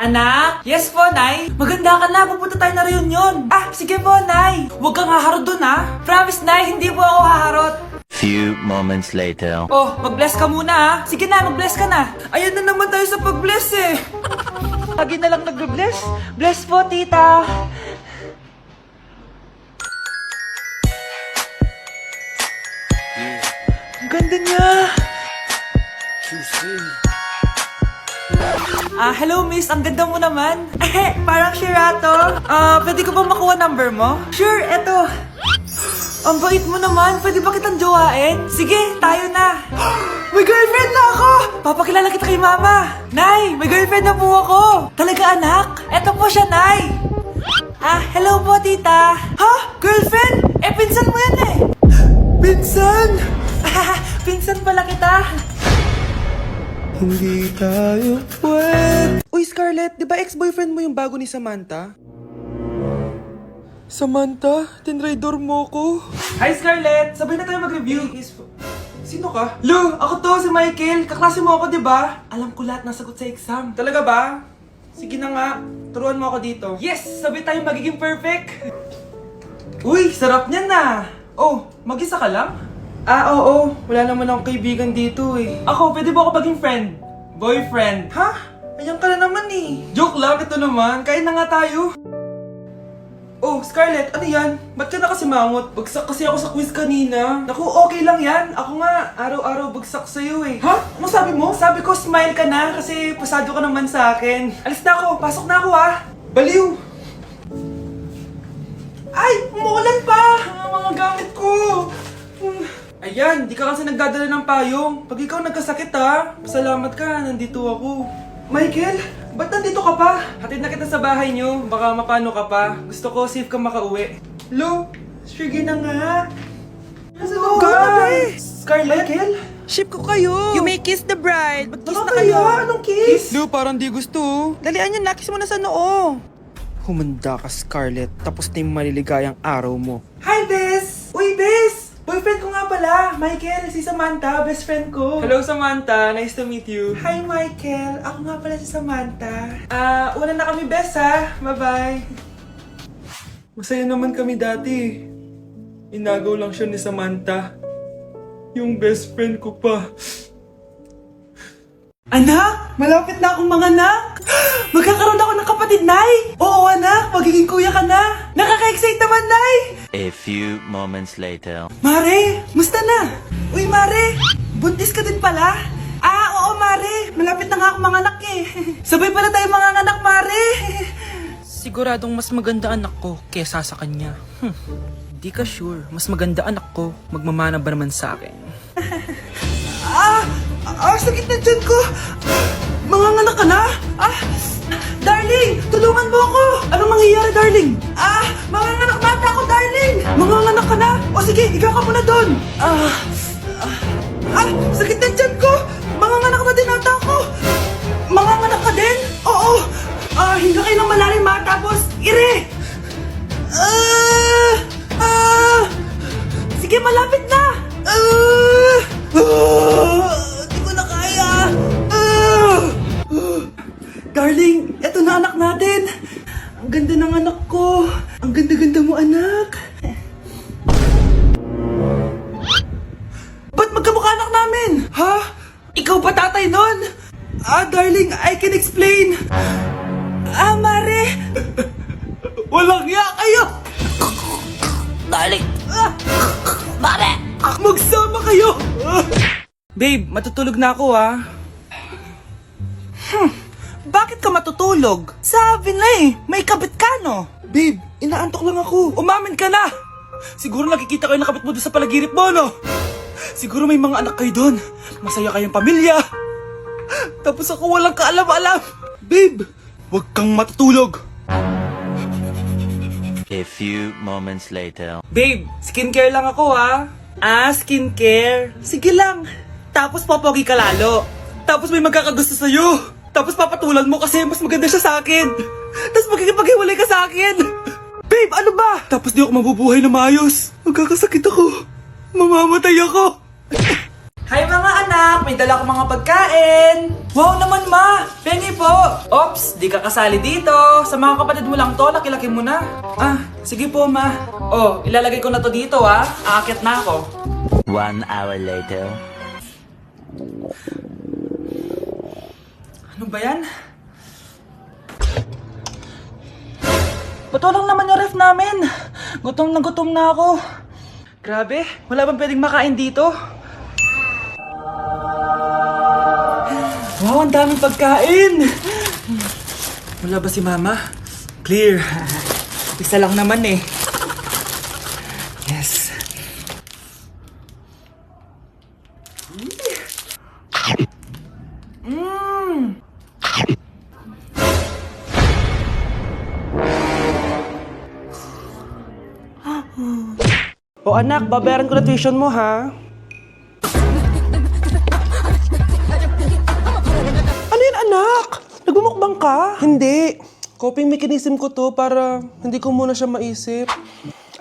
Anak? Yes po, Nay. Maganda ka na. Pupunta tayo na reunion. Sige po, Nay. Huwag kang haharot dun, ha? Promise, Nay. Hindi po ako haharot. Few moments later. Oh, mag-bless ka muna, ha? Sige na, mag-bless ka na. Ayan na naman tayo sa pag-bless, eh. Lagi na lang nag-bless. Bless po, tita. Ang ganda niya. Hello miss, ang ganda mo naman. Parang Shirato. Pwede ko ba makuha number mo? Sure, eto. Ang bait mo naman, pwede ba kitang jowain? Sige, tayo na. May girlfriend na ako! Papakilala kita kay mama. Nay, may girlfriend na po ako. Talaga anak? Eto po siya, Nay. Hello po tita. Ha? Girlfriend? Pinsan mo yan eh. Pinsan? Pinsan pala kita. Hindi tayo pwede. Uy, Scarlett, di ba ex-boyfriend mo yung bago ni Samantha? Samantha, tinraidor mo ko. Hi Scarlett! Sabay na tayo mag-review. Sino ka? Lu, ako to, si Michael. Kaklase mo ako, di ba? Alam ko lahat ng sagot sa exam. Talaga ba? Sige na nga, turuan mo ako dito. Yes! Sabay tayo magiging perfect! Uy, sarap niyan na! Oh, mag-isa ka lang? Oo. Wala naman akong kaibigan dito eh. Ako, pwede ba ako maging friend? Boyfriend? Ha? Ayan ka na naman eh. Joke lang, ito naman. Kain na nga tayo. Oh, Scarlett, ano yan? Ba't ka na kasi mangot? Bagsak kasi ako sa quiz kanina. Naku, okay lang yan. Ako nga, araw-araw bagsak sa'yo eh. Ha? Ano sabi mo? Sabi ko, smile ka na kasi pasado ka naman sa akin. Alis na ako, pasok na ako ha. Baliw! Ay, umuulan pa! Ang mga gamit ko! Ayan, di ka kasi nagdadala ng payong. Pag ikaw nagkasakit ha, pasalamat ka, nandito ako. Michael, ba't nandito ka pa? Hatid na kita sa bahay niyo, baka mapano ka pa. Gusto ko safe ka makauwi. Lo, sige na nga. Nasaan ka? Scarlett? Michael? Ship ko kayo. You may kiss the bride. Kiss na kayo? Anong kiss? Lu, parang di gusto. Dalian yan, nakis mo na sa noo. Humanda ka, Scarlett. Tapos na yung maliligayang araw mo. Hi, Bes! Uy, Bes! Boyfriend ko nga pala, Michael, si Samantha, best friend ko. Hello, Samantha. Nice to meet you. Hi, Michael. Ako nga pala si Samantha. Una na kami, Bes, ha? Bye-bye. Masaya naman kami dati. Inagaw lang siya ni Samantha. Yung best friend ko pa. Anak! Malapit na akong manganak! Magkakaroon ako ng kapatid, Nay! Oo, anak! Magiging kuya ka na! Nakaka-excite naman, Nay! A few moments later. Mare! Musta na? Uy, Mare! Buntis ka din pala? Oo, Mare! Malapit na nga akong manganak eh! Sabay pala tayo manganganak, Mare! Siguradong mas maganda anak ko kesa sa kanya. Di ka sure. Mas maganda anak ko. Magmamana ba naman sa akin? Sakit na dyan ko! Manganganak ka na? Darling! Tulungan mo ako! Anong mangyayari, darling? Manganganak na ata ako, darling! Manganganak ka na? O sige, ikaw ka muna doon! Sakit na dyan ko! Manganganak na din ata ako! Manganganak ka din? Oo! Hinga kayo ng malalim ha, tapos ire! Sige, malapit na! Di ko na kaya! Darling, eto na anak natin! Ang ganda ng anak ko! Ang ganda-ganda mo, anak! Ba't magkamukha anak namin? Ha? Ikaw ba tatay nun? Darling, I can explain! Mare! Walang hiya kayo! Darling! Mare! Magsama kayo! Babe, matutulog na ako ha. Bakit ka matutulog? Sabi na eh, may kabit ka no? Babe, inaantok lang ako. Umamin ka na! Siguro nakikita kayo nakabit mo doon sa palaginip mo no? Siguro may mga anak kayo doon. Masaya kayong pamilya. Tapos ako walang kaalam-alam. Babe, huwag kang matutulog. A few moments later. Babe, skincare lang ako ha. Skincare. Sige lang. Tapos popogi ka lalo. Tapos may magkakagusto sa'yo. Tapos papatulan mo kasi mas maganda siya sa akin. Tapos magkikipaghiwalay ka sa akin. Babe, ano ba? Tapos di ako mabubuhay na maayos. Magkakasakit ako. Mamamatay ako. Hi mga anak! May dala ko mga pagkain! Wow naman ma! Pengi po! Ops! Di ka kasali dito! Sa mga kapatid mo lang to, laki-laki mo na. Ah, sige po ma. Oh, ilalagay ko na to dito ah. Aakyat na ako. 1 hour later. Ano ba yan? Ba't walang naman yung ref namin? Gutom na ako. Grabe, wala bang pwedeng makain dito? Wow, ang daming pagkain! Wala ba si Mama? Clear. Isa lang naman eh. Yes. O anak, babayaran ko na tuition mo ha. Ano yan anak? Nagmumukbang ka? Hindi. Coping mechanism ko to para hindi ko muna siya maisip.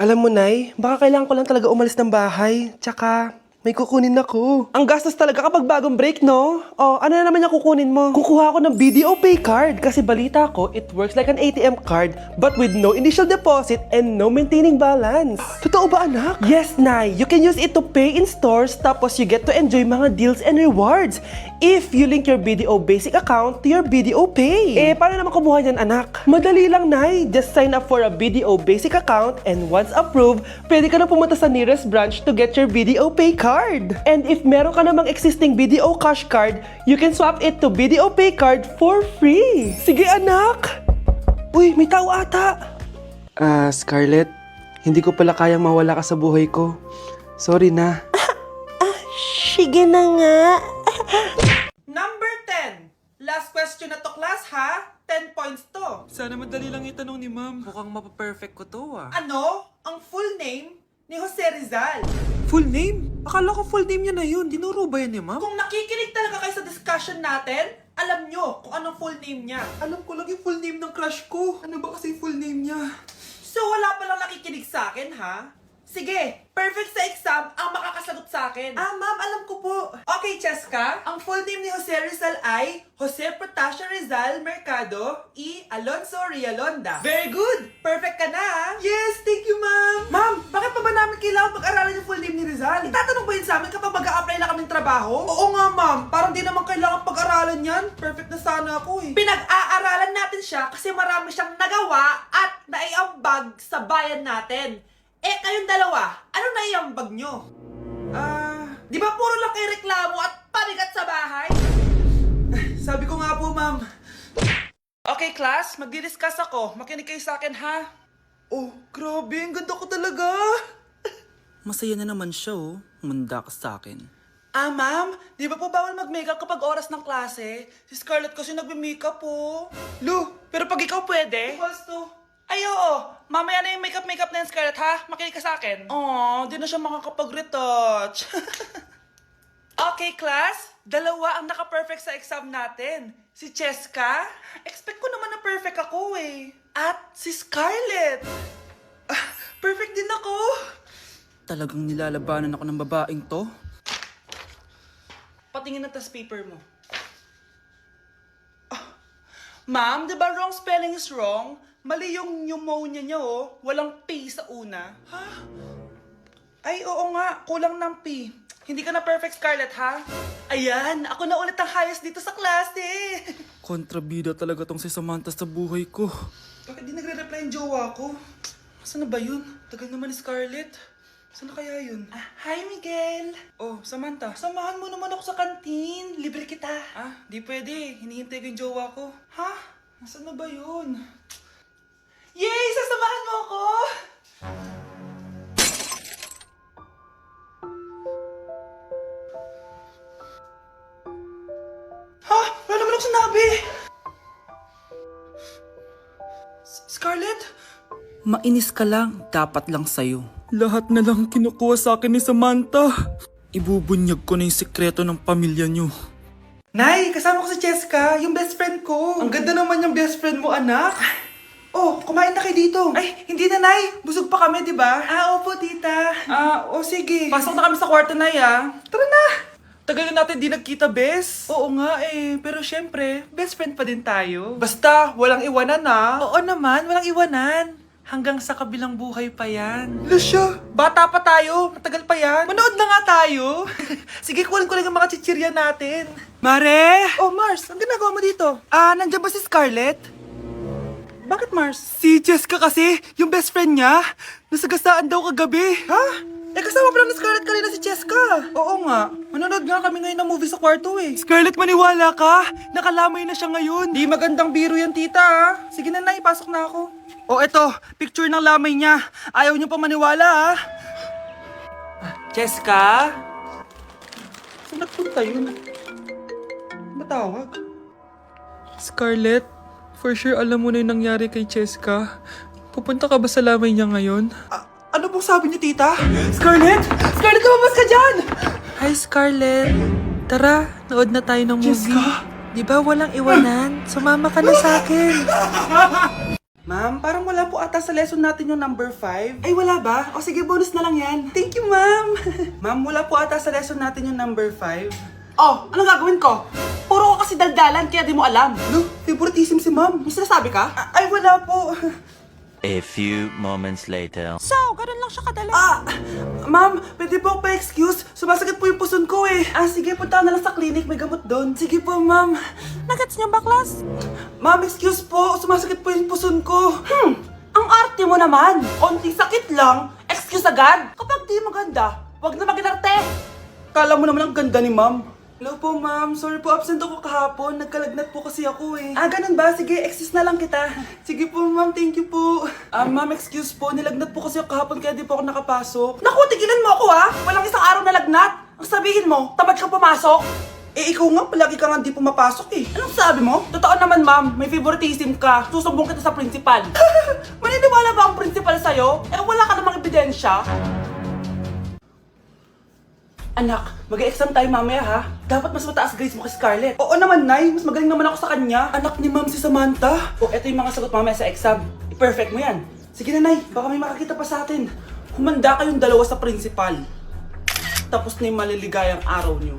Alam mo, Nay, baka kailangan ko lang talaga umalis ng bahay. Tsaka, may kukunin ako. Ang gastos talaga kapag bagong break, no? Oh, ano na naman yung kukunin mo? Kukuha ako ng BDO Pay card kasi balita ko, it works like an ATM card but with no initial deposit and no maintaining balance. Totoo ba, anak? Yes, Nay. You can use it to pay in stores tapos you get to enjoy mga deals and rewards if you link your BDO Basic account to your BDO Pay. Eh, paano naman kumuha niyan, anak? Madali lang, Nay. Just sign up for a BDO Basic account and once approved, pwede ka na pumunta sa nearest branch to get your BDO Pay card. And if meron ka namang existing BDO Cash card, you can swap it to BDO Pay card for free. Sige, anak! Uy, may tao ata! Scarlett, hindi ko pala kayang mawala ka sa buhay ko. Sorry na. Sige na nga. Number 10. Last question na to, class, ha? 10 points to. Sana madali lang itanong ni ma'am. Mukhang mapaperfect ko to ah. Ano ang full name ni Jose Rizal? Full name? Akala ko full name niya na yun. Dinuro ba yan ni ma'am? Kung nakikinig talaga kayo sa discussion natin, alam nyo kung anong full name niya. Alam ko lang yung full name ng crush ko. Ano ba kasi full name niya? So wala palang nakikinig sa akin, ha? Sige, perfect sa exam ang makakasagot sa akin. Ma'am, alam ko po. Okay, Cheska, ang full name ni Jose Rizal ay Jose Protasio Rizal Mercado y Alonso Rialonda. Very good! Perfect ka na, ha? Yes, thank you, ma'am. Ma'am, bakit pa ba namin kailangan pag-aralan yung full name ni Rizal? Itatanong ba yun sa amin kapag mag-a-apply na kaming trabaho? Oo nga, ma'am. Parang di naman kailangan pag-aralan yan. Perfect na sana ako, eh. Pinag-aaralan natin siya kasi marami siyang nagawa at naiambag sa bayan natin. Eh, kayong dalawa, ano naiambag nyo? Di ba puro lang kayo reklamo at pabigat sa bahay? Sabi ko nga po, ma'am. Okay, class, magdi-discuss ako. Makinig kayo sa akin, ha? Oh, grabe, ang ganda ko talaga. Masaya na naman siya oh. Humanda ka sa akin. Ma'am, di ba po bawal mag-makeup kapag oras ng klase? Si Scarlett kasi nagme-makeup po. Lu, pero pag ikaw pwede? Ay, oo. Mamaya na yung makeup na yung Scarlett, ha? Makinig ka sa akin. Di na siya makakapag-retouch. Okay, class. Dalawa ang naka-perfect sa exam natin. Si Cheska. Expect ko naman na perfect ako, eh. At si Scarlett. Perfect din ako. Talagang nilalabanan ako ng babaeng to. Patingin na test paper mo. Ma'am, di ba wrong spelling is wrong? Mali yung pneumonia niya, oh. Walang P sa una. Ha? Ay, oo nga. Kulang ng P. Hindi ka na perfect, Scarlett, ha? Ayan, ako na ulit ang highest dito sa klase. Kontrabida talaga tong si Samantha sa buhay ko. Bakit di nagre-reply yung jowa ko? Saan na ba yun? Tagal naman ni Scarlett. Saan na kaya yun? Hi, Miguel! Oh, Samantha, samahan mo naman ako sa kantin. Libre kita. Di pwede. Hinihintay ko yung jowa ko. Ha? Nasaan na ba yun? Yay! Sasamahan mo ako! Ha? Wala naman ako sinabi! Scarlett? Mainis ka lang, dapat lang sa'yo. Lahat na lang kinukuha sa akin ni Samantha. Ibubunyag ko na yung sekreto ng pamilya niyo. Nay, kasama ko si Cheska, yung best friend ko. Ang ganda naman yung best friend mo, anak. Oh, kumain na kayo dito. Ay, hindi na, Nay. Busog pa kami, di ba? Opo, tita. Sige. Pasok na kami sa kwarto, Nay, Tara na. Tagal na natin di nagkita, bes. Oo nga eh, pero syempre, best friend pa din tayo. Basta, walang iwanan na. Oo naman, walang iwanan. Hanggang sa kabilang buhay pa yan. Lusya, bata pa tayo. Matagal pa yan. Manood na nga tayo. Sige, kunin ko lang ang mga chichirya natin. Mare! Oh, Mars, ang ginagawa mo dito? Nandiyan ba si Scarlett? Bakit, Mars? Si Jessica kasi, yung best friend niya, nasagasaan daw kagabi. Ha? Kasama pala ni Scarlett kanina si Jessica. Oo nga. Manonood nga kami ngayon ng movie sa kwarto eh. Scarlett, maniwala ka. Nakalamay na siya ngayon. Di magandang biro yan, tita ha. Sige na, ipasok na ako. Oh, eto. Picture ng lamay niya. Ayaw niyo pa maniwala ha. Jessica? Saan nagpunta yun? Matawag? Scarlett, for sure alam mo na yung nangyari kay Jessica. Pupunta ka ba sa lamay niya ngayon? Ano pong sabi niyo, tita? Scarlett! Scarlett, lumabas ka dyan! Hi, Scarlett. Tara, nood na tayo ng movie. Jessica? Di ba walang iwanan? Sumama ka na sa akin. Ma'am, parang wala po ata sa lesson natin yung number 5. Ay, wala ba? O sige, bonus na lang yan. Thank you, ma'am. Ma'am, wala po ata sa lesson natin yung number 5. Oh, anong gagawin ko? Puro ko kasi daldalan, kaya di mo alam. No, favoritism si ma'am. May sinasabi ka? Ay, wala po. A few moments later. So, ganun lang siya kadali. Ma'am, pwede po pa-excuse? Sumasakit po yung puson ko eh. Sige, punta na lang sa clinic, may gamot doon. Sige po, ma'am. Nagets niyo ba, class? Ma'am, excuse po, sumasakit po yung puson ko. Ang arte mo naman. Onting sakit lang, excuse agad. Kapag di maganda, wag na mag-inarte. Kala mo naman ang ganda ni ma'am. Hello po, ma'am. Sorry po, absent ako kahapon. Nagkalagnat po kasi ako eh. Ganun ba? Sige, excuse na lang kita. Sige po, ma'am. Thank you po. Ma'am, excuse po. Nilagnat po kasi ako kahapon kaya di po ako nakapasok. Naku, tigilan mo ako ha! Walang isang araw na lagnat. Ang sabihin mo, tamad ka pumasok? Ikaw nga, palagi ka nga di pumapasok eh. Anong sabi mo? Totoo naman, ma'am. May favoritism ka. Susumbong kita sa principal. Maniniwala ba ang principal sa'yo? Wala ka namang ebidensya. Anak, mag-e-exam tayo mamaya ha. Dapat mas mataas grades mo kay Scarlett. Oo naman, Nay. Mas magaling naman ako sa kanya. Anak ni Ma'am si Samantha. Eto yung mga sagot mamaya sa exam. I-perfect mo yan. Sige na, Nay. Baka may makakita pa sa atin. Humanda kayong dalawa sa principal. Tapos na yung maliligayang araw niyo.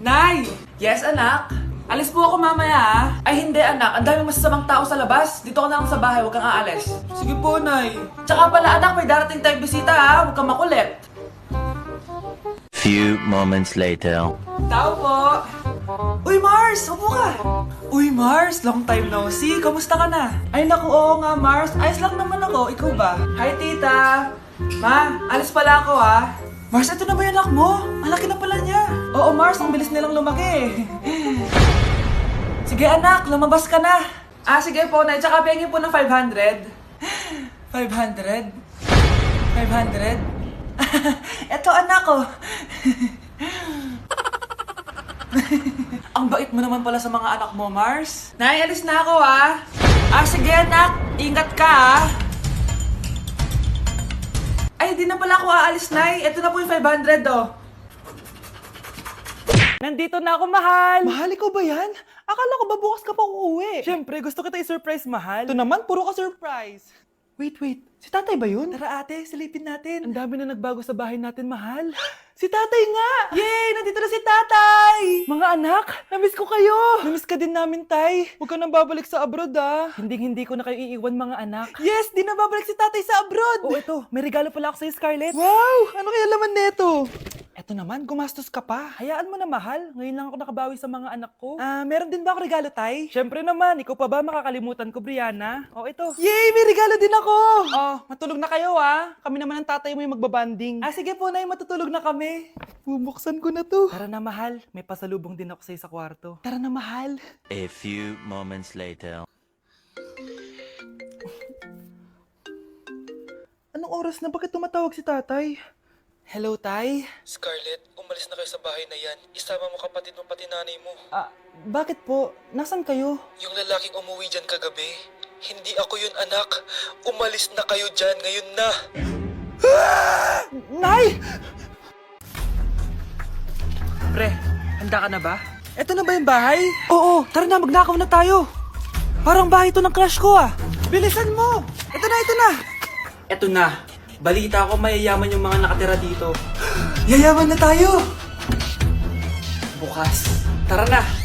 Nay! Yes, anak? Alis po ako mamaya ha. Ay hindi, anak. Ang daming masasamang tao sa labas. Dito ka na lang sa bahay. Huwag kang aalis. Sige po, Nay. Tsaka pala, anak, may darating tayong bisita ha. Huwag kang makulit. Few moments later. Tao po! Uy, Mars! Upo ka! Uy, Mars! Long time no see! Kamusta ka na? Ay, naku, oo nga, Mars. Ayos lang naman ako. Ikaw ba? Hi, tita! Ma, alis pala ako, ha? Mars, ito na ba yung anak mo? Malaki na pala niya. Oo, Mars. Ang bilis nilang lumaki. Sige, anak. Lumabas ka na. Sige po, Nay. Tsaka pengin po ng 500. 500? 500? Eto, anak ko. Ang bait mo naman pala sa mga anak mo, Mars. Nay, alis na ako, ha? Sige, anak. Ingat ka, ha? Ay, di na pala ako aalis, Nay. Ito na po yung 500, oh. Nandito na ako, mahal. Mahal, ikaw ba yan? Akala ko ba bukas ka pa uuwi? Siyempre, gusto kita i-surprise, mahal. Ito naman, puro ka surprise. Wait. Si tatay ba yun? Tara ate, silipin natin. Ang dami na nagbago sa bahay natin, mahal. Si tatay nga! Yay! Nandito na si tatay! Mga anak, namiss ko kayo! Namiss ka din namin, tay. Huwag ka nang babalik sa abroad, ah. Hindi ko na kayo iiwan, mga anak. Yes! Di na babalik si tatay sa abroad! Ito, may regalo pala ako sa'yo, Scarlett. Wow! Ano kaya laman neto? Eto naman, gumastos ka pa. Hayaan mo na, mahal. Ngayon lang ako nakabawi sa mga anak ko. Meron din ba ako regalo, tay? Siyempre naman, ikaw pa ba makakalimutan ko, Brianna? Ito. Yay! May regalo din ako! Matulog na kayo, ah. Kami naman ang tatay mo yung magbabanding. Sige po, Nay, matutulog na kami. Bubuksan ko na to. Tara na, mahal. May pasalubong din ako sa'yo sa kwarto. Tara na, mahal. A few moments later. Anong oras na? Bakit tumatawag si tatay? Hello, tay? Scarlett, umalis na kayo sa bahay na yan. Isama mo kapatid mo pati nanay mo. Bakit po? Nasaan kayo? Yung lalaking umuwi dyan kagabi, hindi ako yun, anak. Umalis na kayo dyan ngayon na. Nay! Pre, handa ka na ba? Eto na ba yung bahay? Oo, tara na, magnakaw na tayo. Parang bahay to ng crush ko, ah. Bilisan mo! Ito na! Eto na. Balita ko mayayaman yung mga nakatira dito. Yayaman na tayo! Bukas. Tara na!